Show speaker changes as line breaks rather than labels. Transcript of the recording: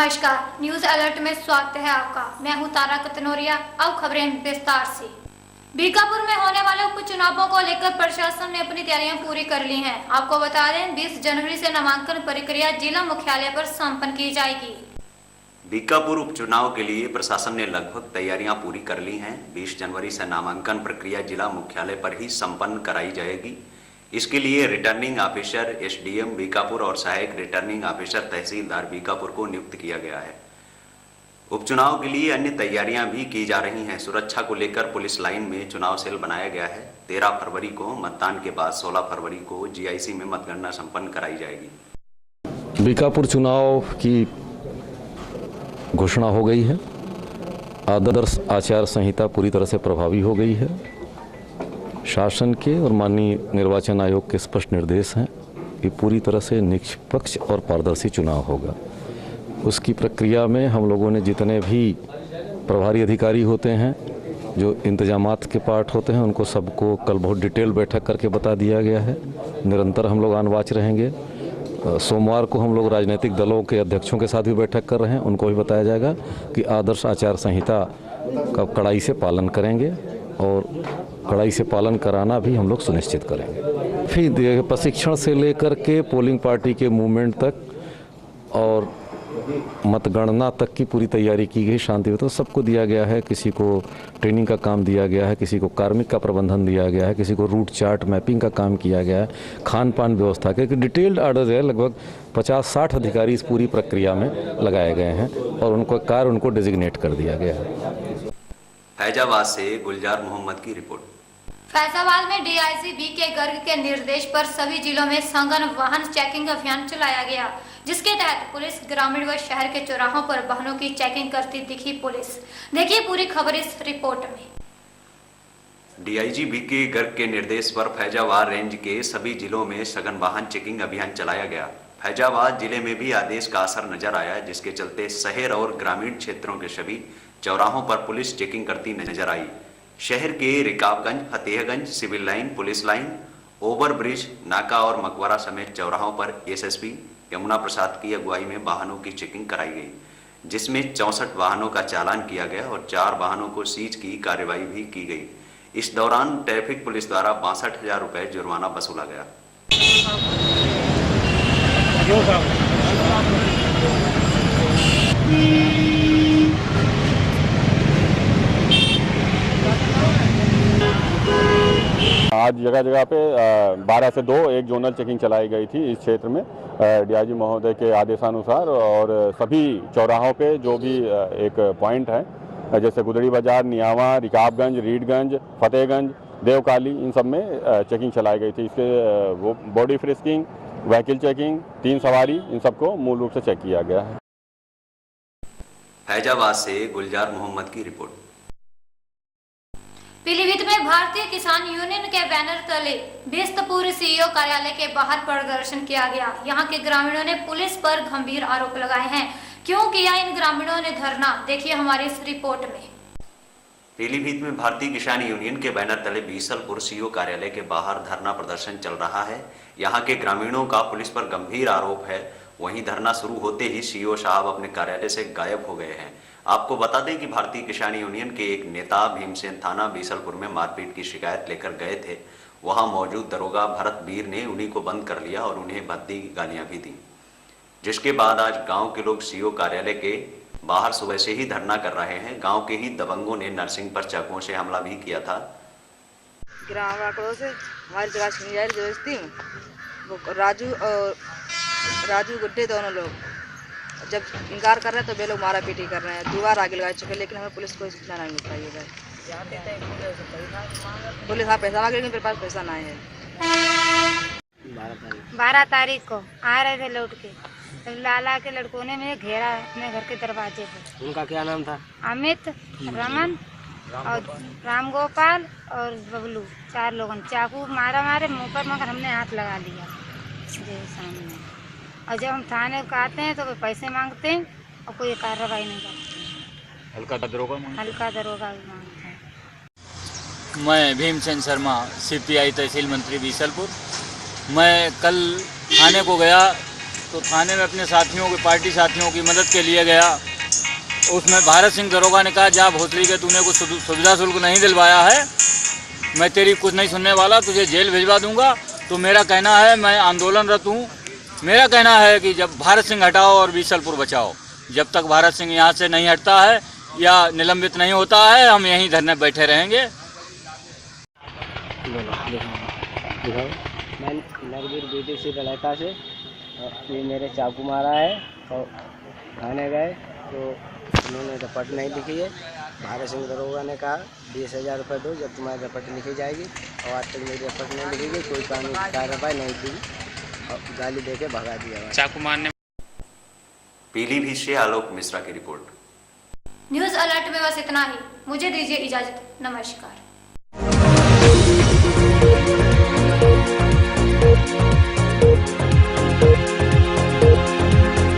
नमस्कार, news alert में स्वागत है आपका। मैं हूं तारा कतनोरिया। अब खबरें विस्तार से। बीकापुर में होने वाले उपचुनावों को लेकर प्रशासन ने अपनी तैयारियां पूरी कर ली हैं। आपको बता दें, 20 जनवरी से नामांकन प्रक्रिया जिला मुख्यालय पर संपन्न की जाएगी।
बीकापुर उपचुनाव के लिए प्रशासन ने लगभग तैयारियां पूरी कर ली हैं। 20 जनवरी से नामांकन प्रक्रिया जिला मुख्यालय पर ही संपन्न कराई जाएगी। इसके लिए रिटर्निंग ऑफिसर एसडीएम बीकापुर और सहायक रिटर्निंग ऑफिसर तहसीलदार बीकापुर को नियुक्त किया गया है। उपचुनाव के लिए अन्य तैयारियां भी की जा रही हैं। सुरक्षा को लेकर पुलिस लाइन में चुनाव सेल बनाया गया है। 13 फरवरी को मतदान के बाद 16 फरवरी को जीआईसी में मतगणना संपन्न कराई जाएगी।
बीकापुर चुनाव की घोषणा हो गई है। आदर्श आचार संहिता पूरी तरह से प्रभावी हो गई है। शासन के और माननीय निर्वाचन आयोग के स्पष्ट निर्देश हैं कि पूरी तरह से निष्पक्ष और पारदर्शी चुनाव होगा। उसकी प्रक्रिया में हम लोगों ने जितने भी प्रभारी अधिकारी होते हैं, जो इंतजामात के पार्ट होते हैं, उनको सबको कल बहुत डिटेल बैठक करके बता दिया गया है। निरंतर हम लोग ऑन वॉच रहेंगे। सोमवार को हम लोग राजनीतिक दलों के अध्यक्षों के साथ भी बैठक कर रहे हैं। उनको भी बताया जाएगा कि आदर्श आचार संहिता का कड़ाई से पालन करेंगे और कड़ाई से पालन कराना भी हम लोग सुनिश्चित करेंगे। फिर प्रशिक्षण से लेकर के पोलिंग पार्टी के मूवमेंट तक और मतगणना तक की पूरी तैयारी की गई। शांति तो सबको दिया गया है। किसी को ट्रेनिंग का काम दिया गया है, किसी को कार्मिक का प्रबंधन दिया गया है, किसी को रूट चार्ट मैपिंग का काम किया गया है, खान पान व्यवस्था के डिटेल्ड आर्डर है। लगभग 50-60 अधिकारी इस पूरी प्रक्रिया में लगाए गए हैं और उनको डेजिग्नेट कर दिया गया है।
फैजाबाद से गुलजार मोहम्मद की रिपोर्ट।
फैजाबाद में डीआईजी बीके गर्ग के निर्देश पर सभी जिलों में सघन वाहन चेकिंग अभियान चलाया गया, जिसके तहत पुलिस ग्रामीण व शहर के चौराहों पर वाहनों की चेकिंग करती दिखी पुलिस। देखिए पूरी खबर इस रिपोर्ट में।
डीआईजी बीके गर्ग के निर्देश पर फैजाबाद रेंज के सभी जिलों में सघन वाहन चेकिंग अभियान चलाया गया। फैजाबाद जिले में भी आदेश का असर नजर आया, जिसके चलते शहर और ग्रामीण क्षेत्रों के सभी चौराहों पर पुलिस चेकिंग करती नजर आई। शहर के Rikabganj, Fatehganj, civil line, police line, overbridge, नाका और मकबरा समेत चौराहों पर एसएसपी यमुना प्रसाद की अगुवाई में वाहनों की चेकिंग कराई गई, जिसमें 64 वाहनों का चालान किया गया और 4 वाहनों को सीज की कार्रवाई भी की गई। इस दौरान ट्रैफिक पुलिस द्वारा 62,000 रुपए जुर्माना वसूला गया।
आज जगह जगह पे 12 से 2 एक जोनल चेकिंग चलाई गई थी इस क्षेत्र में डीआईजी महोदय के आदेशानुसार। और सभी चौराहों पे जो भी एक पॉइंट है, जैसे गुदड़ी बाजार, नियावा, रिकाबगंज, रीडगंज, फतेहगंज, देवकाली, इन सब में चेकिंग चलाई गई थी। इसके वो बॉडी फ्रिस्किंग, व्हीकल चेकिंग, 3 सवारी, इन सबको मूल रूप से चेक किया गया है।
फैजाबाद से गुलजार मोहम्मद की रिपोर्ट।
पीलीभीत में भारतीय किसान यूनियन के बैनर तले बेस्तपुर सीईओ कार्यालय के बाहर प्रदर्शन किया गया। यहां के ग्रामीणों ने पुलिस पर गंभीर आरोप लगाए हैं। क्यों किया इन ग्रामीणों ने धरना, देखिए हमारी इस रिपोर्ट में।
पीलीभीत में भारतीय किसान यूनियन के बैनर तले बीसलपुर सीईओ कार्यालय के बाहर धरना प्रदर्शन चल रहा है। यहां के ग्रामीणों का पुलिस पर गंभीर आरोप है। वहीं धरना शुरू होते ही सीईओ साहब अपने कार्यालय से गायब हो गए हैं। आपको बता दें कि भारतीय किसान यूनियन के एक नेता भीमसेन थाना बीसलपुर में मारपीट की शिकायत लेकर गए थे। वहां मौजूद दरोगा भरत वीर ने उन्हीं को बंद कर लिया और उन्हें भद्दी गालियां भी दी, जिसके बाद आज गांव के लोग सीईओ कार्यालय के बाहर सुबह से ही धरना कर रहे हैं। गांव के ही दबंगों ने नरसिंह पर चाकुओं से हमला भी किया था।
ग्राम आंकड़ों से हमारी जबरदस्ती राजू गुड्डे दोनों लोग जब इनकार कर रहे हैं तो वे लोग मारा पीटी कर रहे हैं। 2 बार आगे लगा चुके, लेकिन हमें पुलिस को सूचना नहीं मिल पाई है। पुलिस हाँ पैसा मांगे, लेकिन मेरे पास पैसा नहीं है।
12 तारीख को आ रहे थे लौट के, तब लाला के लड़कों ने मुझे घेरा अपने घर के दरवाजे पे।
उनका क्या नाम था?
अमित, रमन और राम गोपाल और बबलू, 4 लोगों ने चाकू मारे मुंह पर, मगर हमने हाथ लगा लिया जी सामने। और जब हम थाने को आते हैं तो वे पैसे मांगते हैं और कोई कार्रवाई नहीं करते।
हल्का दरोगा
भी मांगते हैं।
मैं भीमसेन शर्मा, सीपीआई तहसील मंत्री बीसलपुर। मैं कल थाने को गया
तो थाने में अपने साथियों की, पार्टी साथियों की मदद के लिए गया। उसमें भारत सिंह दरोगा ने कहा, जा भोसड़ी के तूने कुछ सुविधा शुल्क नहीं दिलवाया है, मैं तेरी कुछ नहीं सुनने वाला, तुझे जेल भिजवा दूंगा। तो मेरा कहना है, मैं आंदोलनरत हूँ, मेरा कहना है कि जब भारत सिंह हटाओ और बीसलपुर बचाओ। जब तक भारत सिंह यहाँ से नहीं हटता है या निलंबित नहीं होता है, हम यहीं धरने बैठे रहेंगे।
मैं नरवीर बेटी से लड़का से ये मेरे चाकू मारा है और थाने गए तो उन्होंने रपट नहीं लिखी है। भारत सिंह दरोगा ने कहा 20,000 रुपये दो, जब तुम्हारी रपट लिखी जाएगी। और आज तक मेरी रपट नहीं लिखी गई, कोई कानूनी कार्रवाई नहीं की और गाली देके भगा दिया।
चाकू मारने।
पीलीभीत से आलोक मिश्रा की रिपोर्ट।
न्यूज़ अलर्ट में बस इतना ही। मुझे दीजिए इजाजत। नमस्कार।